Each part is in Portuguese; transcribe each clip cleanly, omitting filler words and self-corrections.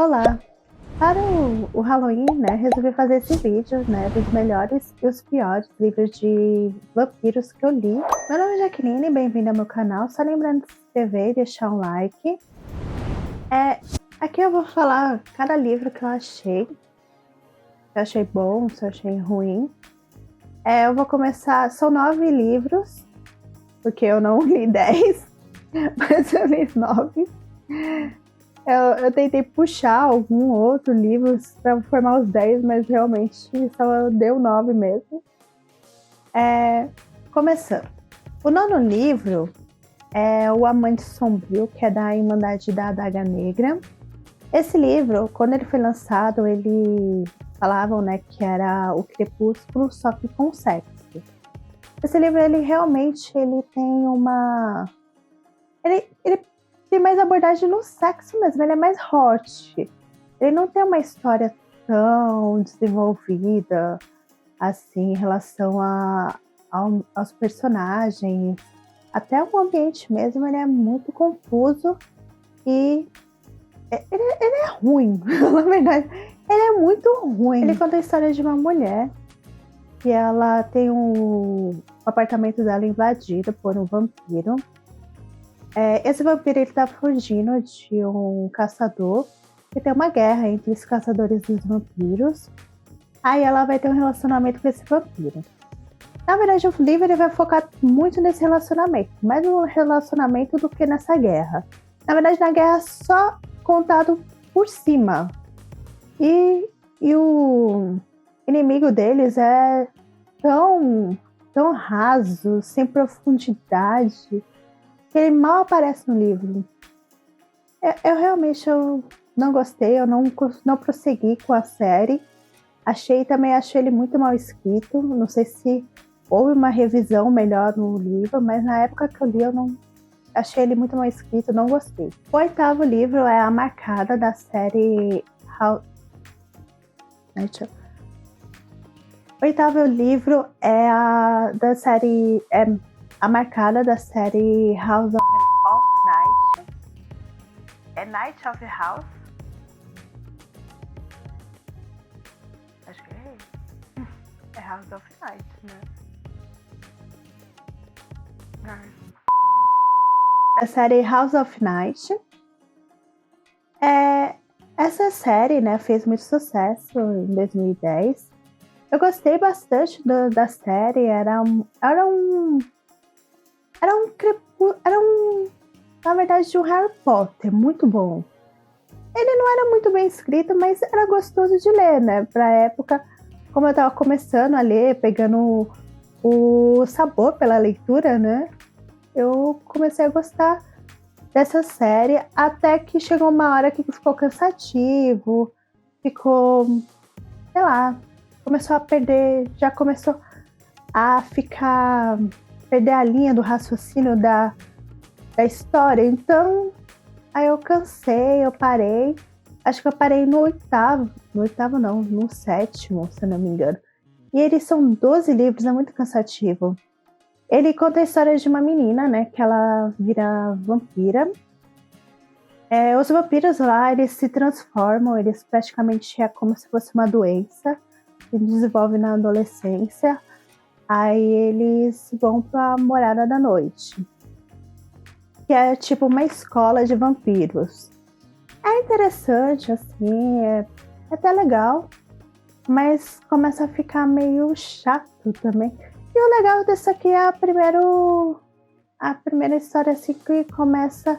Olá! Para o Halloween, né, resolvi fazer esse vídeo, né, dos melhores e os piores livros de vampiros que eu li. Meu nome é Jaqueline, bem-vinda ao meu canal. Só lembrando de se inscrever e deixar um like. Aqui eu vou falar cada livro que eu achei. Se eu achei bom, se eu achei ruim. Eu vou começar, são 9 livros, porque eu não li 10, mas eu li 9. Eu tentei puxar algum outro livro para formar os 10, mas realmente só deu 9 mesmo. Começando. O 9º livro é O Amante Sombrio, que é da Irmandade da Adaga Negra. Esse livro, quando ele foi lançado, ele falavam, né, que era o Crepúsculo, só que com sexo. Esse livro, ele realmente tem uma... Ele tem mais abordagem no sexo mesmo, ele é mais hot. Ele não tem uma história tão desenvolvida assim em relação aos personagens. Até o ambiente mesmo, ele é muito confuso e ele é ruim, na verdade. Ele é muito ruim. Ele conta a história de uma mulher que ela tem o apartamento dela invadido por um vampiro. Esse vampiro ele tá fugindo de um caçador e tem uma guerra entre os caçadores e os vampiros. Aí ela vai ter um relacionamento com esse vampiro. Na verdade, o livro ele vai focar muito nesse relacionamento, mais no relacionamento do que nessa guerra. Na verdade, na guerra só contado por cima. E o inimigo deles é tão raso, sem profundidade, que ele mal aparece no livro. Eu realmente não gostei, eu não prossegui com a série. Achei ele muito mal escrito. Não sei se houve uma revisão melhor no livro, mas na época que eu li, eu não achei ele muito mal escrito, não gostei. O 8º livro é A Marcada, da série O 8º livro é da série A Marcada, da série House of Night. É Night of House? Acho que é isso. É House of Night, né? Da série House of Night. Essa série, né, fez muito sucesso em 2010. Eu gostei bastante da série. Na verdade, um Harry Potter muito bom. Ele não era muito bem escrito, mas era gostoso de ler, né? Pra época, como eu tava começando a ler, pegando o sabor pela leitura, né? Eu comecei a gostar dessa série, até que chegou uma hora que ficou cansativo, sei lá, começou a perder, já começou a perder a linha do raciocínio da história. Então, aí eu cansei, eu parei. Acho que eu parei no 8º. No 8º não, no 7º, se eu não me engano. E eles são 12 livros, é muito cansativo. Ele conta a história de uma menina, né, que ela vira vampira. Os vampiros lá, eles se transformam, eles praticamente é como se fosse uma doença. Eles desenvolvem na adolescência. Aí eles vão pra Morada da Noite, que é tipo uma escola de vampiros. É interessante, assim, é até legal, mas começa a ficar meio chato também. E o legal desse aqui é a primeira história, assim, que começa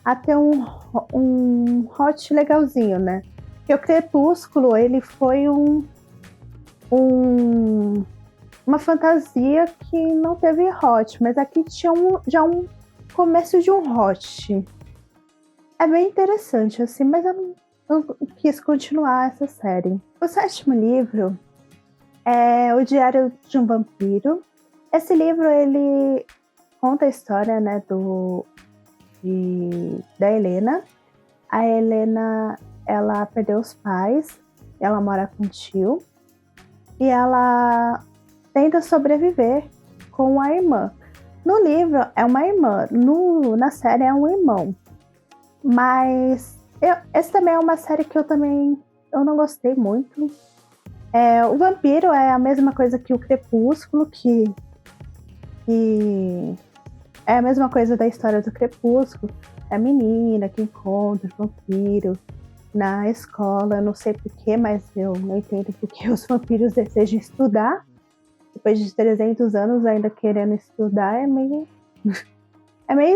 a ter um hot legalzinho, né? Porque o Crepúsculo, ele foi uma fantasia que não teve hot, mas aqui tinha já um começo de um hot. É bem interessante, assim, mas eu não quis continuar essa série. O 7º livro é O Diário de um Vampiro. Esse livro, ele conta a história, né, da Helena. A Helena, ela perdeu os pais, ela mora com o tio, e ela tenta sobreviver com a irmã. No livro é uma irmã, na série é um irmão. Mas essa também é uma série que eu não gostei muito. O Vampiro é a mesma coisa que o Crepúsculo, que é a mesma coisa da história do Crepúsculo. É a menina que encontra o vampiro na escola, não sei porquê, mas eu não entendo porque os vampiros desejam estudar. Depois de 300 anos ainda querendo estudar, é meio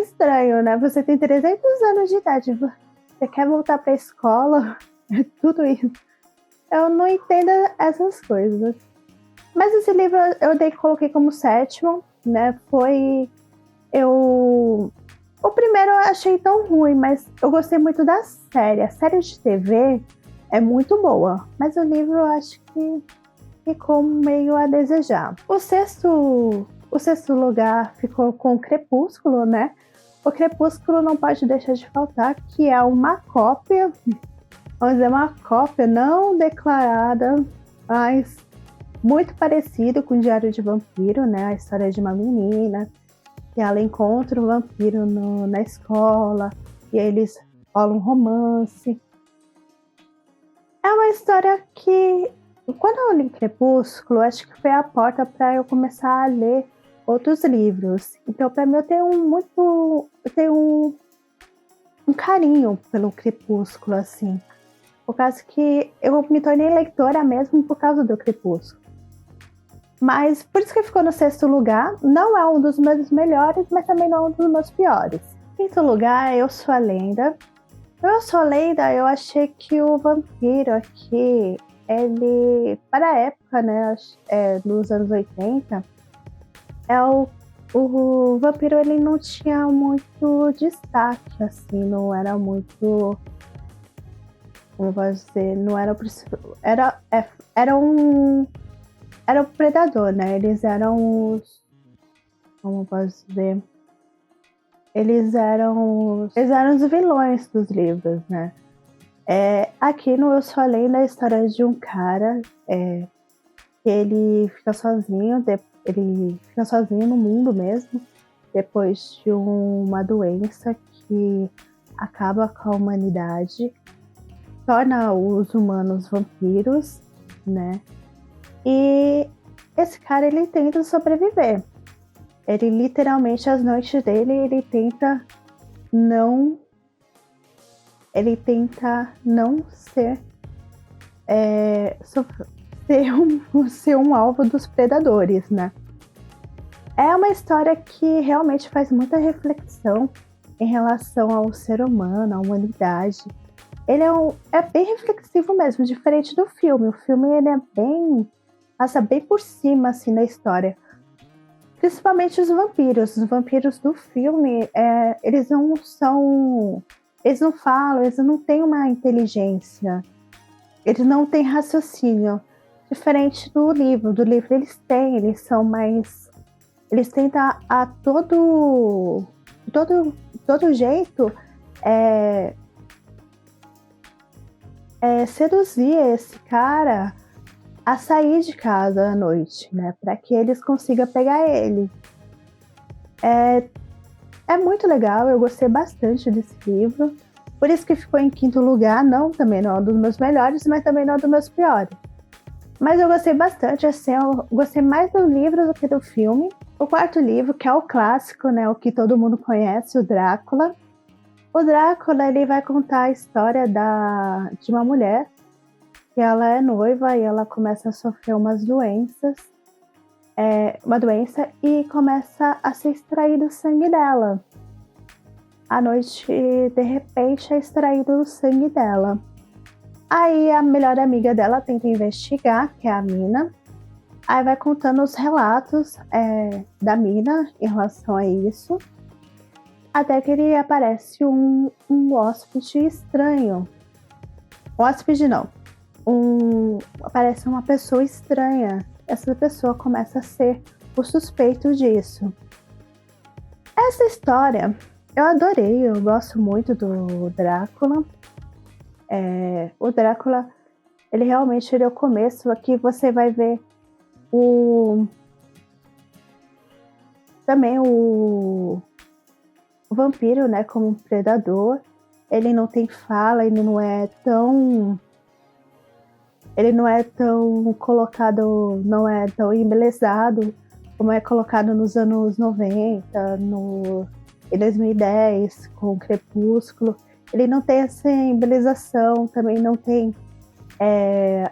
estranho, né? Você tem 300 anos de idade, você quer voltar pra escola, tudo isso. Eu não entendo essas coisas. Mas esse livro coloquei como sétimo, né? O primeiro eu achei tão ruim, mas eu gostei muito da série. A série de TV é muito boa, mas o livro eu acho que ficou meio a desejar. O sexto lugar ficou com o Crepúsculo, né? O Crepúsculo não pode deixar de faltar, que é uma cópia, vamos dizer, uma cópia não declarada, mas muito parecido com o Diário de Vampiro, né? A história de uma menina que ela encontra o vampiro na escola e eles rolam um romance. É uma história que, quando eu li Crepúsculo, acho que foi a porta para eu começar a ler outros livros. Então, para mim, eu tenho um carinho pelo Crepúsculo, assim. Por causa que eu me tornei leitora mesmo por causa do Crepúsculo. Mas por isso que ficou no sexto lugar. Não é um dos meus melhores, mas também não é um dos meus piores. Quinto lugar, Eu Sou a Lenda. Eu Sou a Lenda, eu achei que o vampiro aqui, ele, para a época, né, nos anos 80, o vampiro ele não tinha muito destaque, assim, não era muito, como posso dizer, não era o principal, era o predador, né, eles eram os, como posso dizer, eles eram os vilões dos livros, né. Aqui no Eu Sou a Lenda é a história de um cara que ele fica sozinho no mundo mesmo, depois de uma doença que acaba com a humanidade, torna os humanos vampiros, né? E esse cara, ele tenta sobreviver. Ele literalmente, as noites dele, ele tenta não ser ser um alvo dos predadores, né? É uma história que realmente faz muita reflexão em relação ao ser humano, à humanidade. Ele é bem reflexivo mesmo, diferente do filme. O filme ele passa bem por cima assim na história. Principalmente os vampiros. Os vampiros do filme, eles não falam, eles não têm uma inteligência. Eles não têm raciocínio. Diferente do livro. Do livro eles são mais. Eles tentam a todo jeito seduzir esse cara a sair de casa à noite, né? Para que eles consigam pegar ele. É muito legal, eu gostei bastante desse livro. Por isso que ficou em quinto lugar. Também não é um dos meus melhores, mas também não é um dos meus piores. Mas eu gostei bastante, assim, eu gostei mais do livro do que do filme. O quarto livro, que é o clássico, né, o que todo mundo conhece, o Drácula. O Drácula, ele vai contar a história de uma mulher que ela é noiva e ela começa a sofrer uma doença e começa a ser extraído o sangue dela. À noite, de repente, é extraído o sangue dela. Aí a melhor amiga dela tenta investigar, que é a Mina. Aí vai contando os relatos da Mina em relação a isso. Até que ele aparece um hóspede estranho. Hóspede não. Aparece uma pessoa estranha. Essa pessoa começa a ser o suspeito disso. Essa história eu adorei, eu gosto muito do Drácula. O Drácula, ele realmente é o começo. Aqui você vai ver também o vampiro, né, como um predador. ele não tem fala, ele não é tão colocado, não é tão embelezado como é colocado nos anos 90, em 2010, com o Crepúsculo. Ele não tem essa embelezação, também não tem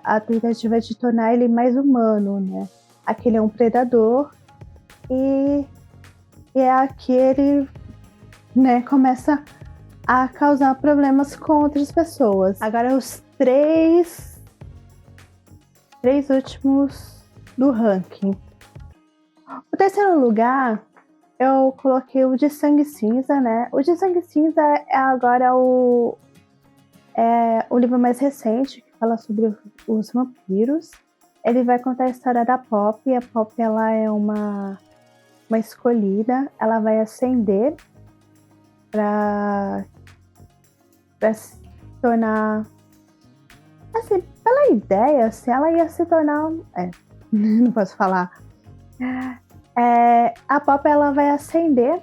a tentativa de tornar ele mais humano, né? Aqui ele é um predador e é aqui ele, né, começa a causar problemas com outras pessoas. Agora os três últimos do ranking. O terceiro lugar, eu coloquei o de Sangue Cinza, né? O de Sangue Cinza é agora o livro mais recente, que fala sobre os vampiros. Ele vai contar a história da Poppy. A Poppy, ela é uma escolhida. Ela vai ascender para se tornar... Assim, pela ideia, se ela ia se tornar... não posso falar. A Poppy, ela vai ascender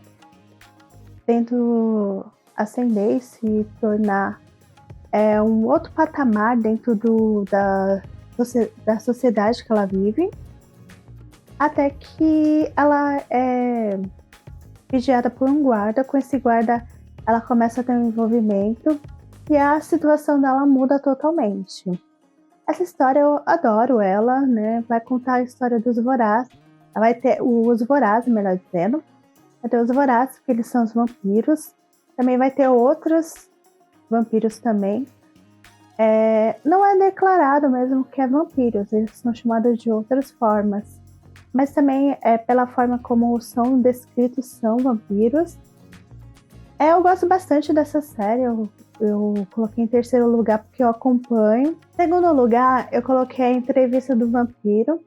e se tornar um outro patamar dentro da sociedade que ela vive, até que ela é vigiada por um guarda. Com esse guarda, ela começa a ter um envolvimento e a situação dela muda totalmente. Essa história eu adoro ela, né? Vai contar a história dos Vorazes. Ela vai ter os Vorazes, melhor dizendo. Vai ter os Vorazes, que eles são os vampiros. Também vai ter outros vampiros também. Não é declarado mesmo que é vampiros, eles são chamados de outras formas. Mas também, pela forma como são descritos, são vampiros. Eu gosto bastante dessa série, eu coloquei em terceiro lugar porque eu acompanho. Em segundo lugar, eu coloquei a Entrevista do Vampiro.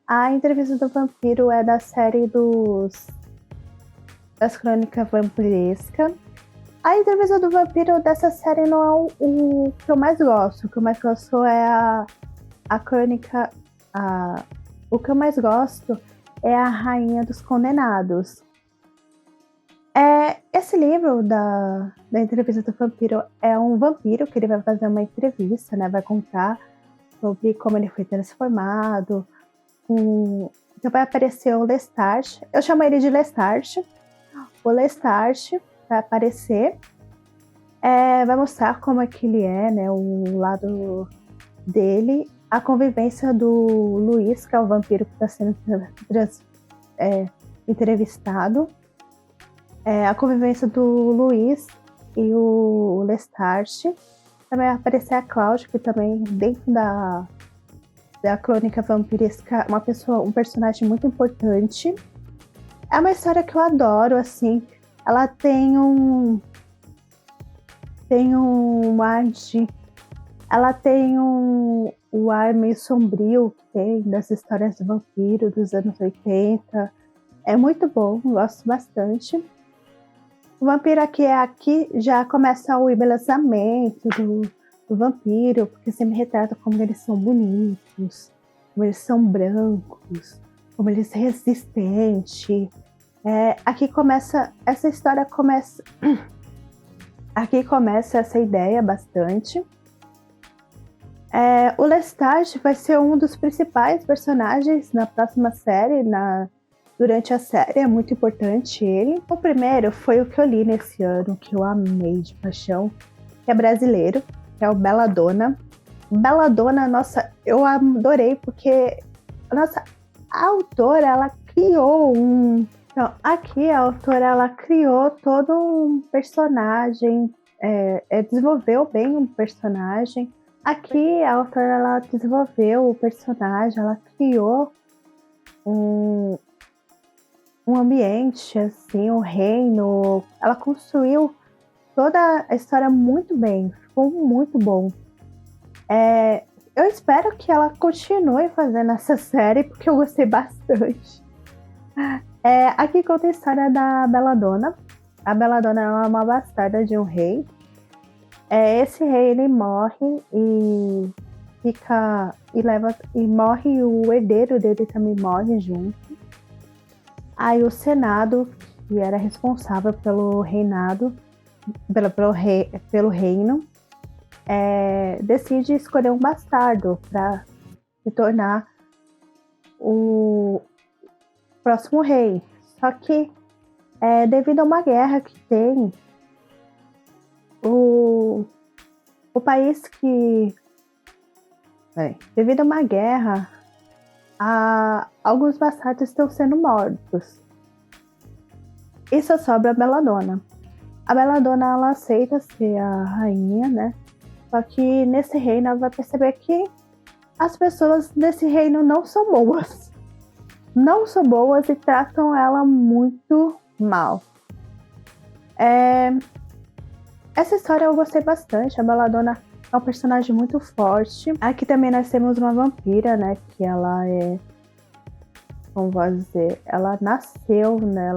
A Entrevista do Vampiro é da série das Crônicas Vampirescas. A Entrevista do Vampiro dessa série não é o que eu mais gosto. O que eu mais gosto é a crônica... O que eu mais gosto é a Rainha dos Condenados. Esse livro da Entrevista do Vampiro é um vampiro que ele vai fazer uma entrevista, né? Vai contar sobre como ele foi transformado. Então vai aparecer o Lestat. Eu chamo ele de Lestat. O Lestat vai aparecer. Vai mostrar como é que ele é, né? O lado dele. A convivência do Luiz, que é o vampiro que está sendo entrevistado. A convivência do Luiz e o Lestat. Também vai aparecer a Cláudia, que também, dentro da crônica vampiresca, um personagem muito importante. É uma história que eu adoro, assim. Ela tem um ar de... Ela tem o ar meio sombrio que tem das histórias de vampiro dos anos 80. É muito bom, gosto bastante. O vampiro aqui já começa o embelezamento do vampiro, porque sempre retrata como eles são bonitos, como eles são brancos, como eles são resistentes. Aqui começa essa história, aqui começa essa ideia bastante. O Lestat vai ser um dos principais personagens na próxima série, durante a série, é muito importante ele. O primeiro foi o que eu li nesse ano, que eu amei de paixão, que é brasileiro, que é o Belladonna. Belladonna, nossa, eu adorei, porque a autora, ela criou Então, aqui a autora, ela criou todo um personagem, desenvolveu bem um personagem. Aqui a autora, ela desenvolveu o personagem, ela criou um ambiente, assim, um reino. Ela construiu toda a história muito bem, ficou muito bom. Eu espero que ela continue fazendo essa série, porque eu gostei bastante. Aqui conta a história da Belladonna. A Belladonna ela é uma bastarda de um rei. Esse rei, ele morre e morre, e o herdeiro dele também morre junto. Aí o Senado, que era responsável pelo reinado, pelo reino, decide escolher um bastardo para se tornar o próximo rei. Só que, devido a uma guerra que tem, o país que... devido a uma guerra, alguns bastardos estão sendo mortos. E só sobra a Belladonna. A Belladonna, ela aceita ser a rainha, né? Só que nesse reino ela vai perceber que as pessoas desse reino não são boas. Não são boas e tratam ela muito mal. Essa história eu gostei bastante. A Belladonna é um personagem muito forte. Aqui também nós temos uma vampira, né? Que ela como posso dizer, ela nasceu, né?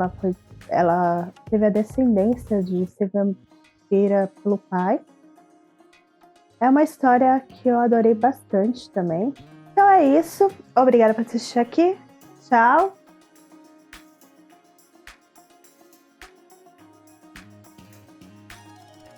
Ela teve a descendência de ser vampira pelo pai. É uma história que eu adorei bastante também. Então é isso. Obrigada por assistir aqui. Tchau.